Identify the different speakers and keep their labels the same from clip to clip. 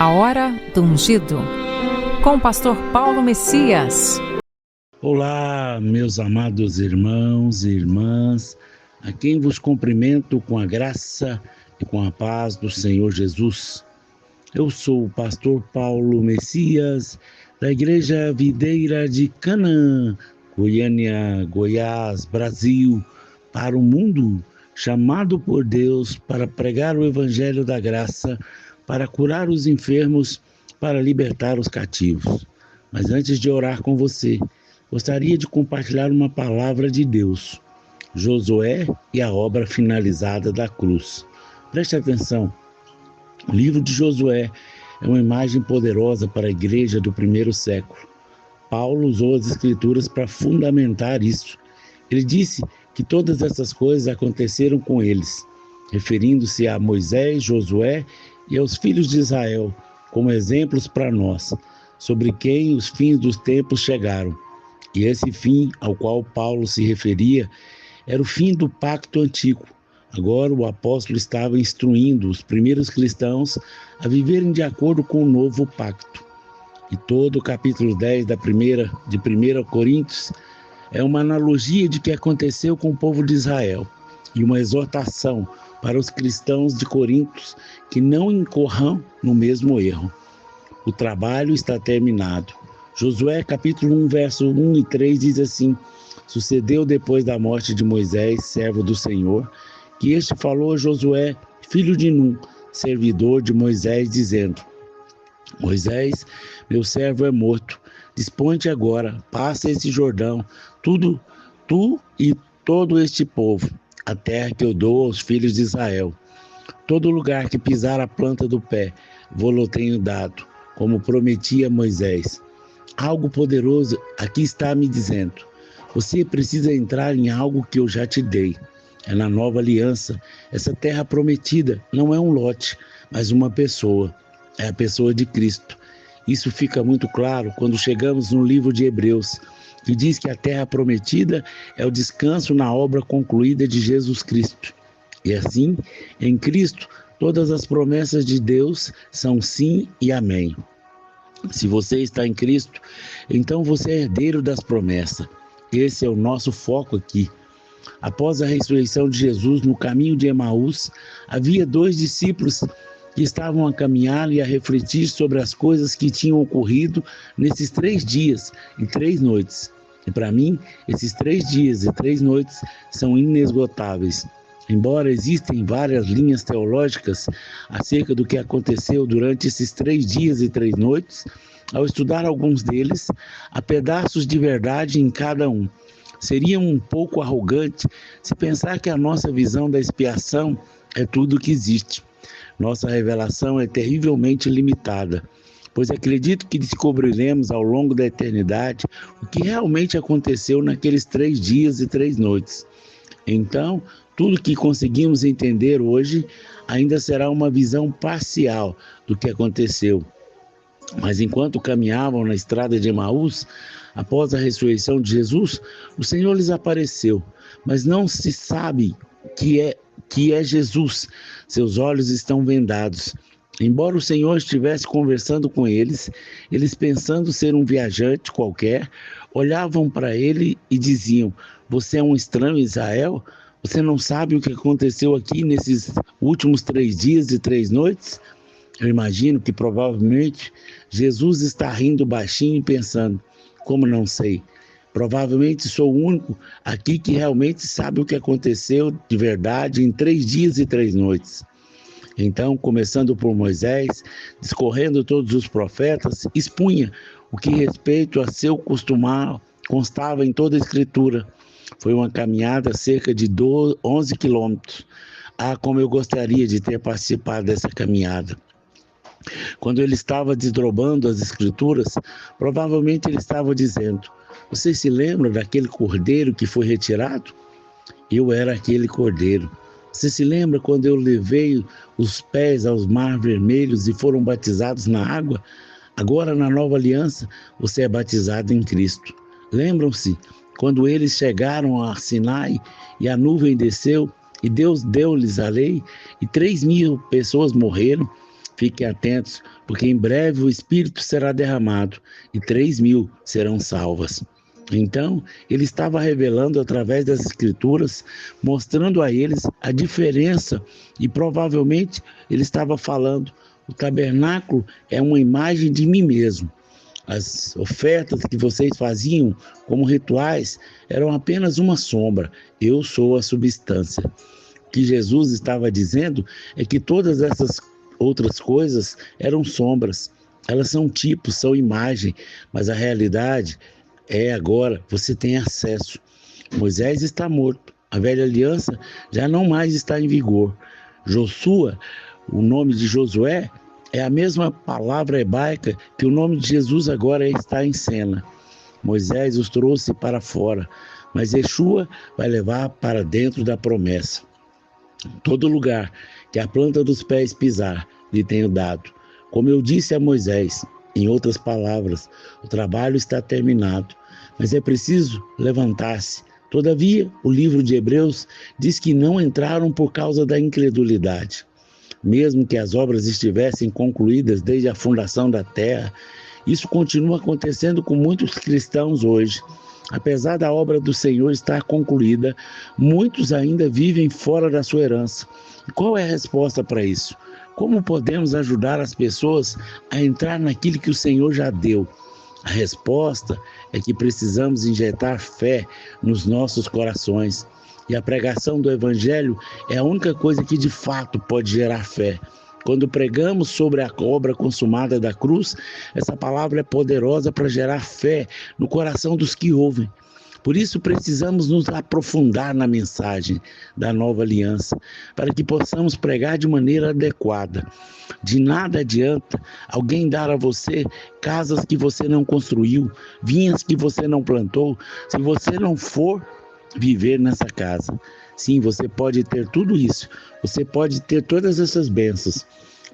Speaker 1: A Hora do Ungido, com o pastor Paulo Messias.
Speaker 2: Olá, meus amados irmãos e irmãs, a quem vos cumprimento com a graça e com a paz do Senhor Jesus. Eu sou o pastor Paulo Messias, da Igreja Videira de Canaã, Goiânia, Goiás, Brasil, para o mundo, chamado por Deus para pregar o Evangelho da Graça, para curar os enfermos, para libertar os cativos. Mas antes de orar com você, gostaria de compartilhar uma palavra de Deus, Josué e a obra finalizada da cruz. Preste atenção, o livro de Josué é uma imagem poderosa para a igreja do primeiro século. Paulo usou as escrituras para fundamentar isso. Ele disse que todas essas coisas aconteceram com eles, referindo-se a Moisés, Josué e aos filhos de Israel, como exemplos para nós, sobre quem os fins dos tempos chegaram. E esse fim ao qual Paulo se referia era o fim do pacto antigo. Agora o apóstolo estava instruindo os primeiros cristãos a viverem de acordo com o novo pacto. E todo o capítulo 10 de 1 Coríntios é uma analogia de que aconteceu com o povo de Israel e uma exortação para os cristãos de Corinto que não incorram no mesmo erro. O trabalho está terminado. Josué capítulo 1, verso 1 e 3 diz assim: Sucedeu depois da morte de Moisés, servo do Senhor, que este falou a Josué, filho de Num, servidor de Moisés, dizendo: Moisés, meu servo é morto. Dispõe-te agora, passa esse Jordão, tu e todo este povo, a terra que eu dou aos filhos de Israel. Todo lugar que pisar a planta do pé, vou-lo tenho dado, como prometi a Moisés. Algo poderoso aqui está me dizendo: você precisa entrar em algo que eu já te dei. É na nova aliança. Essa terra prometida não é um lote, mas uma pessoa. É a pessoa de Cristo. Isso fica muito claro quando chegamos no livro de Hebreus, que diz que a terra prometida é o descanso na obra concluída de Jesus Cristo. E assim, em Cristo, todas as promessas de Deus são sim e amém. Se você está em Cristo, então você é herdeiro das promessas. Esse é o nosso foco aqui. Após a ressurreição de Jesus, no caminho de Emaús, havia 2 discípulos que estavam a caminhar e a refletir sobre as coisas que tinham ocorrido nesses 3 dias e 3 noites. E para mim, esses 3 dias e 3 noites são inesgotáveis. Embora existem várias linhas teológicas acerca do que aconteceu durante esses 3 dias e 3 noites, ao estudar alguns deles, há pedaços de verdade em cada um. Seria um pouco arrogante se pensar que a nossa visão da expiação é tudo o que existe. Nossa revelação é terrivelmente limitada, pois acredito que descobriremos ao longo da eternidade o que realmente aconteceu naqueles 3 dias e 3 noites. Então, tudo que conseguimos entender hoje ainda será uma visão parcial do que aconteceu. Mas enquanto caminhavam na estrada de Emaús, após a ressurreição de Jesus, o Senhor lhes apareceu, mas não se sabe que é Jesus. Seus olhos estão vendados. Embora o Senhor estivesse conversando com eles, eles pensando ser um viajante qualquer, olhavam para ele e diziam: você é um estranho em Israel? Você não sabe o que aconteceu aqui nesses últimos 3 dias e 3 noites? Eu imagino que provavelmente Jesus está rindo baixinho e pensando: como não sei? Provavelmente sou o único aqui que realmente sabe o que aconteceu de verdade em 3 dias e 3 noites. Então, começando por Moisés, discorrendo todos os profetas, expunha o que respeito a seu costumar constava em toda a Escritura. Foi uma caminhada cerca de 11 quilômetros. Como eu gostaria de ter participado dessa caminhada. Quando ele estava desdobrando as Escrituras, provavelmente ele estava dizendo: você se lembra daquele cordeiro que foi retirado? Eu era aquele cordeiro. Você se lembra quando eu levei os pés aos mar vermelhos e foram batizados na água? Agora, na nova aliança, você é batizado em Cristo. Lembram-se quando eles chegaram a Sinai e a nuvem desceu e Deus deu-lhes a lei e 3.000 pessoas morreram? Fiquem atentos, porque em breve o Espírito será derramado e 3.000 serão salvas. Então, ele estava revelando através das Escrituras, mostrando a eles a diferença e provavelmente ele estava falando: o tabernáculo é uma imagem de mim mesmo. As ofertas que vocês faziam como rituais eram apenas uma sombra. Eu sou a substância. O que Jesus estava dizendo é que todas essas outras coisas eram sombras. Elas são tipos, são imagem, mas a realidade é agora, você tem acesso. Moisés está morto. A velha aliança já não mais está em vigor. Josué, o nome de Josué, é a mesma palavra hebraica que o nome de Jesus agora está em cena. Moisés os trouxe para fora, mas Yeshua vai levar para dentro da promessa. Todo lugar que a planta dos pés pisar, lhe tenho dado. Como eu disse a Moisés, em outras palavras, o trabalho está terminado, mas é preciso levantar-se. Todavia, o livro de Hebreus diz que não entraram por causa da incredulidade. Mesmo que as obras estivessem concluídas desde a fundação da terra, isso continua acontecendo com muitos cristãos hoje. Apesar da obra do Senhor estar concluída, muitos ainda vivem fora da sua herança. E qual é a resposta para isso? Como podemos ajudar as pessoas a entrar naquilo que o Senhor já deu? A resposta é que precisamos injetar fé nos nossos corações. E a pregação do Evangelho é a única coisa que de fato pode gerar fé. Quando pregamos sobre a obra consumada da cruz, essa palavra é poderosa para gerar fé no coração dos que ouvem. Por isso precisamos nos aprofundar na mensagem da nova aliança, para que possamos pregar de maneira adequada. De nada adianta alguém dar a você casas que você não construiu, vinhas que você não plantou, se você não for viver nessa casa. Sim, você pode ter tudo isso, você pode ter todas essas bênçãos,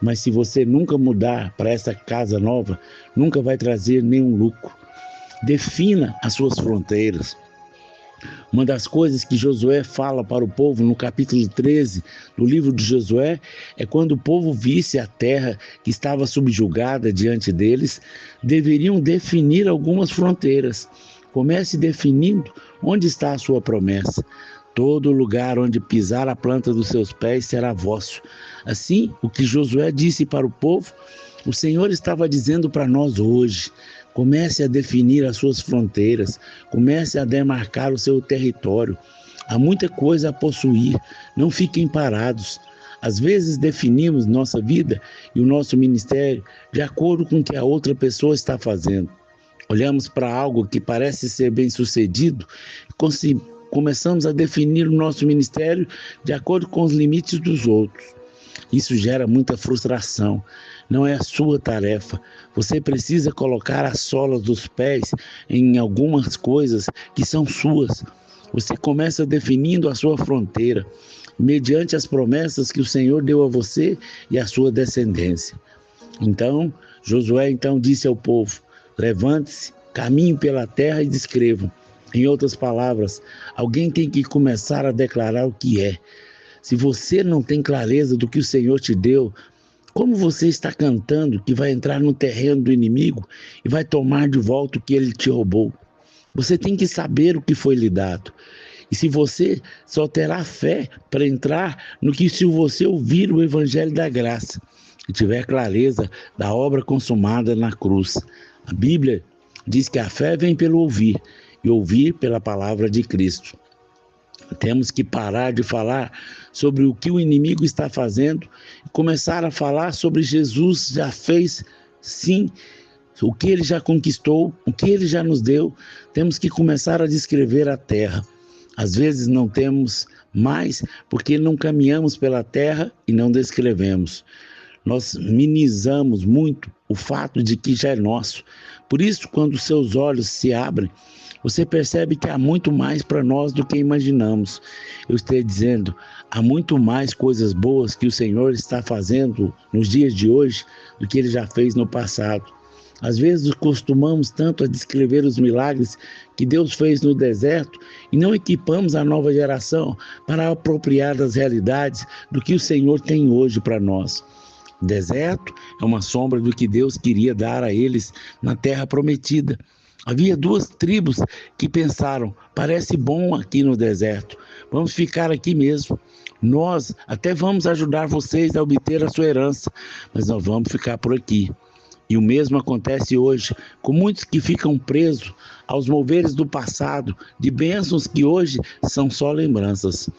Speaker 2: mas se você nunca mudar para essa casa nova, nunca vai trazer nenhum lucro. Defina as suas fronteiras. Uma das coisas que Josué fala para o povo no capítulo 13 do livro de Josué é quando o povo visse a terra que estava subjugada diante deles, deveriam definir algumas fronteiras. Comece definindo onde está a sua promessa. Todo lugar onde pisar a planta dos seus pés será vosso. Assim, o que Josué disse para o povo, o Senhor estava dizendo para nós hoje. Comece a definir as suas fronteiras, comece a demarcar o seu território. Há muita coisa a possuir, não fiquem parados. Às vezes definimos nossa vida e o nosso ministério de acordo com o que a outra pessoa está fazendo. Olhamos para algo que parece ser bem sucedido e começamos a definir o nosso ministério de acordo com os limites dos outros. Isso gera muita frustração. Não é a sua tarefa. Você precisa colocar as solas dos pés em algumas coisas que são suas. Você começa definindo a sua fronteira, mediante as promessas que o Senhor deu a você e à sua descendência. Então, Josué disse ao povo: levante-se, caminhem pela terra e descrevam. Em outras palavras, alguém tem que começar a declarar o que é. Se você não tem clareza do que o Senhor te deu, como você está cantando que vai entrar no terreno do inimigo e vai tomar de volta o que ele te roubou? Você tem que saber o que foi lhe dado. E se você só terá fé para entrar no que se você ouvir o Evangelho da Graça e tiver clareza da obra consumada na cruz. A Bíblia diz que a fé vem pelo ouvir e ouvir pela palavra de Cristo. Temos que parar de falar sobre o que o inimigo está fazendo e começar a falar sobre Jesus já fez, sim, o que ele já conquistou, o que ele já nos deu. Temos que começar a descrever a terra. Às vezes não temos mais porque não caminhamos pela terra e não descrevemos. Nós minimizamos muito o fato de que já é nosso. Por isso, quando seus olhos se abrem, você percebe que há muito mais para nós do que imaginamos. Eu estou dizendo, há muito mais coisas boas que o Senhor está fazendo nos dias de hoje do que Ele já fez no passado. Às vezes costumamos tanto a descrever os milagres que Deus fez no deserto e não equipamos a nova geração para apropriar das realidades do que o Senhor tem hoje para nós. O deserto é uma sombra do que Deus queria dar a eles na terra prometida. Havia 2 tribos que pensaram: parece bom aqui no deserto, vamos ficar aqui mesmo. Nós até vamos ajudar vocês a obter a sua herança, mas nós vamos ficar por aqui. E o mesmo acontece hoje com muitos que ficam presos aos moveres do passado, de bênçãos que hoje são só lembranças.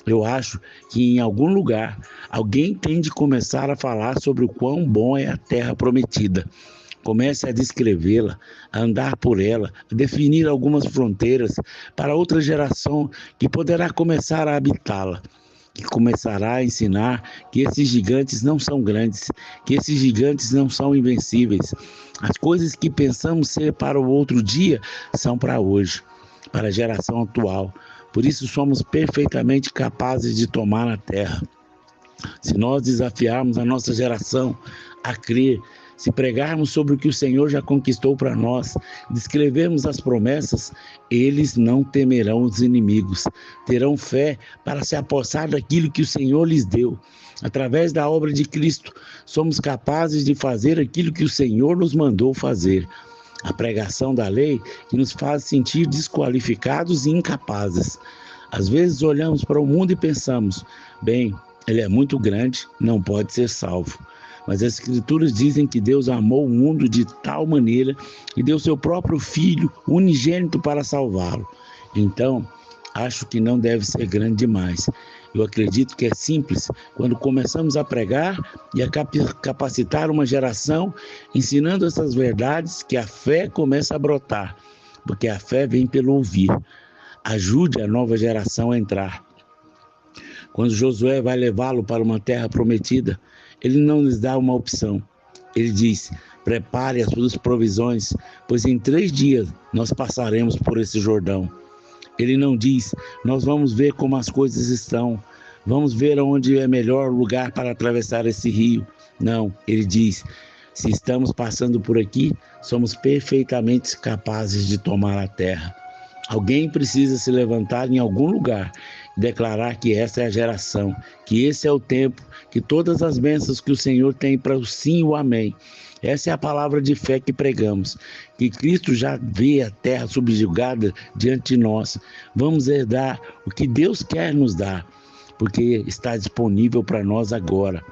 Speaker 2: Eu acho que em algum lugar alguém tem de começar a falar sobre o quão bom é a terra prometida. Comece a descrevê-la, a andar por ela, a definir algumas fronteiras para outra geração que poderá começar a habitá-la, que começará a ensinar que esses gigantes não são grandes, que esses gigantes não são invencíveis. As coisas que pensamos ser para o outro dia são para hoje, para a geração atual. Por isso somos perfeitamente capazes de tomar a terra. Se nós desafiarmos a nossa geração a crer, se pregarmos sobre o que o Senhor já conquistou para nós, descrevermos as promessas, eles não temerão os inimigos, terão fé para se apossar daquilo que o Senhor lhes deu. Através da obra de Cristo, somos capazes de fazer aquilo que o Senhor nos mandou fazer. A pregação da lei que nos faz sentir desqualificados e incapazes. Às vezes olhamos para o mundo e pensamos: bem, ele é muito grande, não pode ser salvo. Mas as Escrituras dizem que Deus amou o mundo de tal maneira que deu seu próprio Filho unigênito para salvá-lo. Então, acho que não deve ser grande demais. Eu acredito que é simples quando começamos a pregar e a capacitar uma geração, ensinando essas verdades, que a fé começa a brotar, porque a fé vem pelo ouvir. Ajude a nova geração a entrar. Quando Josué vai levá-lo para uma terra prometida, ele não lhes dá uma opção. Ele diz: prepare as suas provisões, pois em 3 dias nós passaremos por esse Jordão. Ele não diz: nós vamos ver como as coisas estão, vamos ver onde é melhor lugar para atravessar esse rio. Não, ele diz: se estamos passando por aqui, somos perfeitamente capazes de tomar a terra. Alguém precisa se levantar em algum lugar e declarar que essa é a geração, que esse é o tempo, que todas as bênçãos que o Senhor tem para o sim e o amém. Essa é a palavra de fé que pregamos, que Cristo já vê a terra subjugada diante de nós. Vamos herdar o que Deus quer nos dar, porque está disponível para nós agora.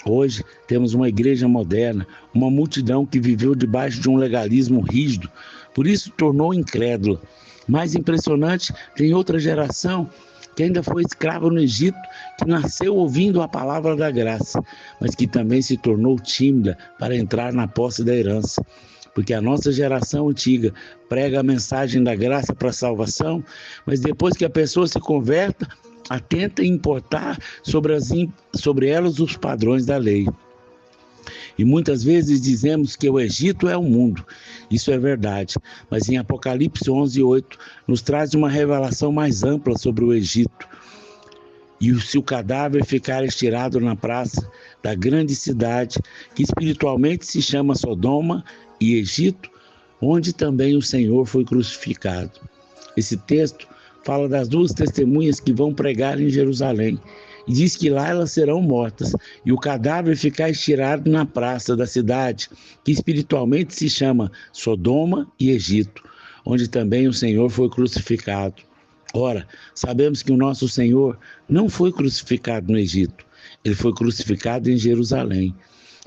Speaker 2: Hoje temos uma igreja moderna, uma multidão que viveu debaixo de um legalismo rígido, por isso tornou incrédula. Mais impressionante, tem outra geração que ainda foi escrava no Egito, que nasceu ouvindo a palavra da graça, mas que também se tornou tímida para entrar na posse da herança. Porque a nossa geração antiga prega a mensagem da graça para a salvação, mas depois que a pessoa se converta, atenta em importar sobre elas os padrões da lei. E muitas vezes dizemos que o Egito é o mundo. Isso é verdade, mas em Apocalipse 11:8 nos traz uma revelação mais ampla sobre o Egito. E se o cadáver ficar estirado na praça da grande cidade, que espiritualmente se chama Sodoma e Egito, onde também o Senhor foi crucificado. Esse texto fala das 2 testemunhas que vão pregar em Jerusalém. E diz que lá elas serão mortas, e o cadáver ficar estirado na praça da cidade, que espiritualmente se chama Sodoma e Egito, onde também o Senhor foi crucificado. Ora, sabemos que o nosso Senhor não foi crucificado no Egito, ele foi crucificado em Jerusalém.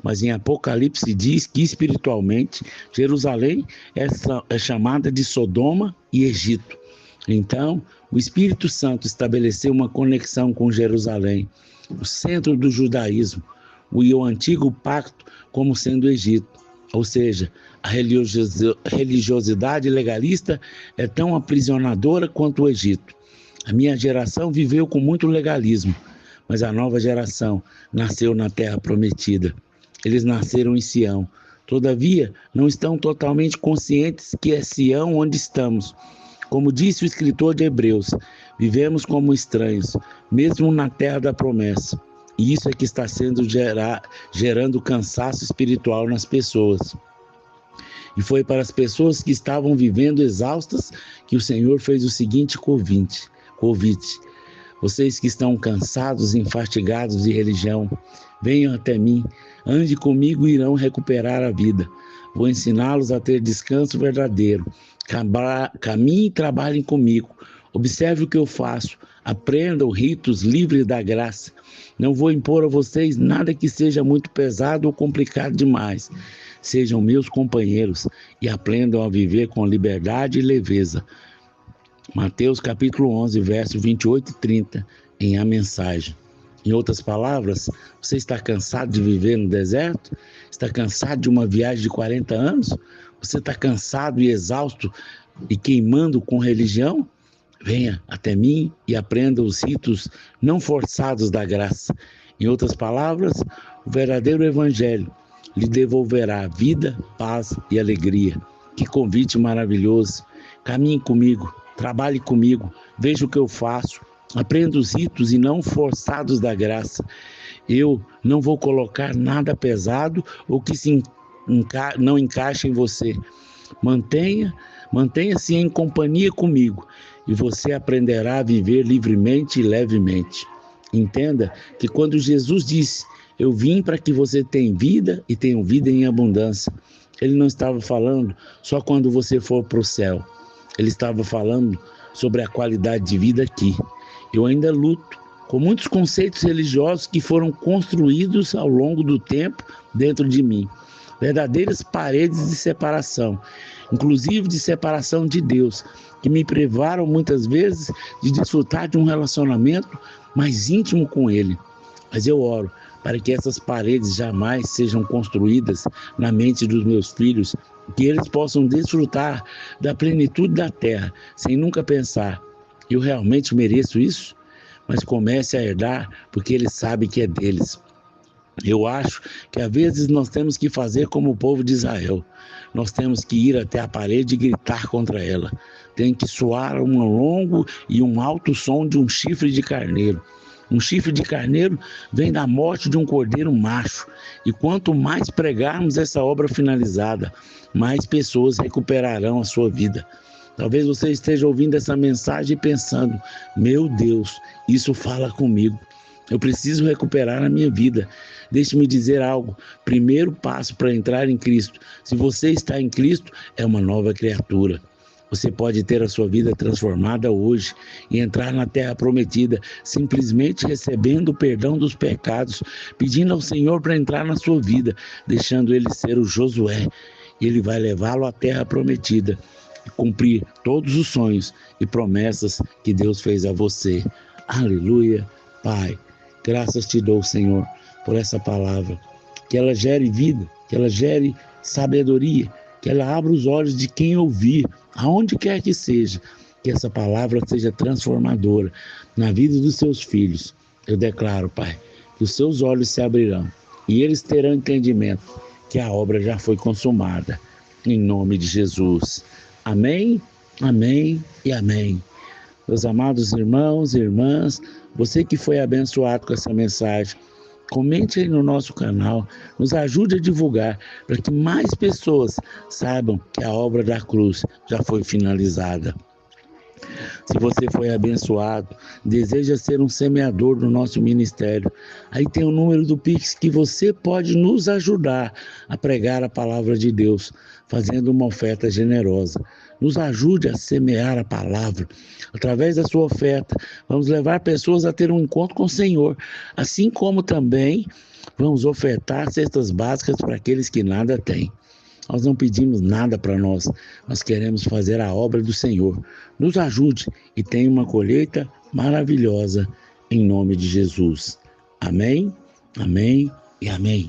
Speaker 2: Mas em Apocalipse diz que espiritualmente Jerusalém é chamada de Sodoma e Egito. Então, o Espírito Santo estabeleceu uma conexão com Jerusalém, o centro do judaísmo, e o antigo pacto como sendo o Egito. Ou seja, a religiosidade legalista é tão aprisionadora quanto o Egito. A minha geração viveu com muito legalismo, mas a nova geração nasceu na terra prometida. Eles nasceram em Sião. Todavia, não estão totalmente conscientes que é Sião onde estamos. Como disse o escritor de Hebreus, vivemos como estranhos, mesmo na terra da promessa. E isso é que está gerando cansaço espiritual nas pessoas. E foi para as pessoas que estavam vivendo exaustas que o Senhor fez o seguinte convite: Vocês que estão cansados e fatigados de religião, venham até mim, ande comigo e irão recuperar a vida. Vou ensiná-los a ter descanso verdadeiro. Caminhem e trabalhem comigo. Observe o que eu faço. Aprendam ritos livres da graça. Não vou impor a vocês nada que seja muito pesado ou complicado demais. Sejam meus companheiros e aprendam a viver com liberdade e leveza. Mateus capítulo 11, versos 28 e 30, em A Mensagem. Em outras palavras, você está cansado de viver no deserto? Está cansado de uma viagem de 40 anos? Você está cansado e exausto e queimando com religião? Venha até mim e aprenda os ritos não forçados da graça. Em outras palavras, o verdadeiro evangelho lhe devolverá vida, paz e alegria. Que convite maravilhoso! Caminhe comigo, trabalhe comigo, veja o que eu faço. Aprenda os ritos e não forçados da graça. Eu não vou colocar nada pesado ou que não encaixe em você. Mantenha-se em companhia comigo e você aprenderá a viver livremente e levemente. Entenda que quando Jesus disse, eu vim para que você tenha vida e tenha vida em abundância, ele não estava falando só quando você for para o céu. Ele estava falando sobre a qualidade de vida aqui. Eu ainda luto com muitos conceitos religiosos que foram construídos ao longo do tempo dentro de mim. Verdadeiras paredes de separação, inclusive de separação de Deus, que me privaram muitas vezes de desfrutar de um relacionamento mais íntimo com Ele. Mas eu oro para que essas paredes jamais sejam construídas na mente dos meus filhos, que eles possam desfrutar da plenitude da terra, sem nunca pensar, eu realmente mereço isso? Mas comece a herdar, porque ele sabe que é deles. Eu acho que às vezes nós temos que fazer como o povo de Israel. Nós temos que ir até a parede e gritar contra ela. Tem que soar um longo e um alto som de um chifre de carneiro. Um chifre de carneiro vem da morte de um cordeiro macho. E quanto mais pregarmos essa obra finalizada, mais pessoas recuperarão a sua vida. Talvez você esteja ouvindo essa mensagem e pensando, meu Deus, isso fala comigo. Eu preciso recuperar a minha vida. Deixe-me dizer algo. Primeiro passo para entrar em Cristo. Se você está em Cristo, é uma nova criatura. Você pode ter a sua vida transformada hoje e entrar na terra prometida, simplesmente recebendo o perdão dos pecados, pedindo ao Senhor para entrar na sua vida, deixando Ele ser o Josué. Ele vai levá-lo à terra prometida e cumprir todos os sonhos e promessas que Deus fez a você. Aleluia, Pai. Graças te dou, Senhor, por essa palavra. Que ela gere vida, que ela gere sabedoria, que ela abra os olhos de quem ouvir, aonde quer que seja, que essa palavra seja transformadora na vida dos seus filhos. Eu declaro, Pai, que os seus olhos se abrirão e eles terão entendimento que a obra já foi consumada. Em nome de Jesus. Amém, amém e amém. Meus amados irmãos e irmãs, você que foi abençoado com essa mensagem, comente aí no nosso canal, nos ajude a divulgar, para que mais pessoas saibam que a obra da cruz já foi finalizada. Se você foi abençoado, deseja ser um semeador do nosso ministério, aí tem o número do Pix que você pode nos ajudar a pregar a palavra de Deus, fazendo uma oferta generosa. Nos ajude a semear a palavra. Através da sua oferta, vamos levar pessoas a ter um encontro com o Senhor, assim como também vamos ofertar cestas básicas para aqueles que nada têm. Nós não pedimos nada para nós queremos fazer a obra do Senhor. Nos ajude e tenha uma colheita maravilhosa em nome de Jesus. Amém, amém e amém.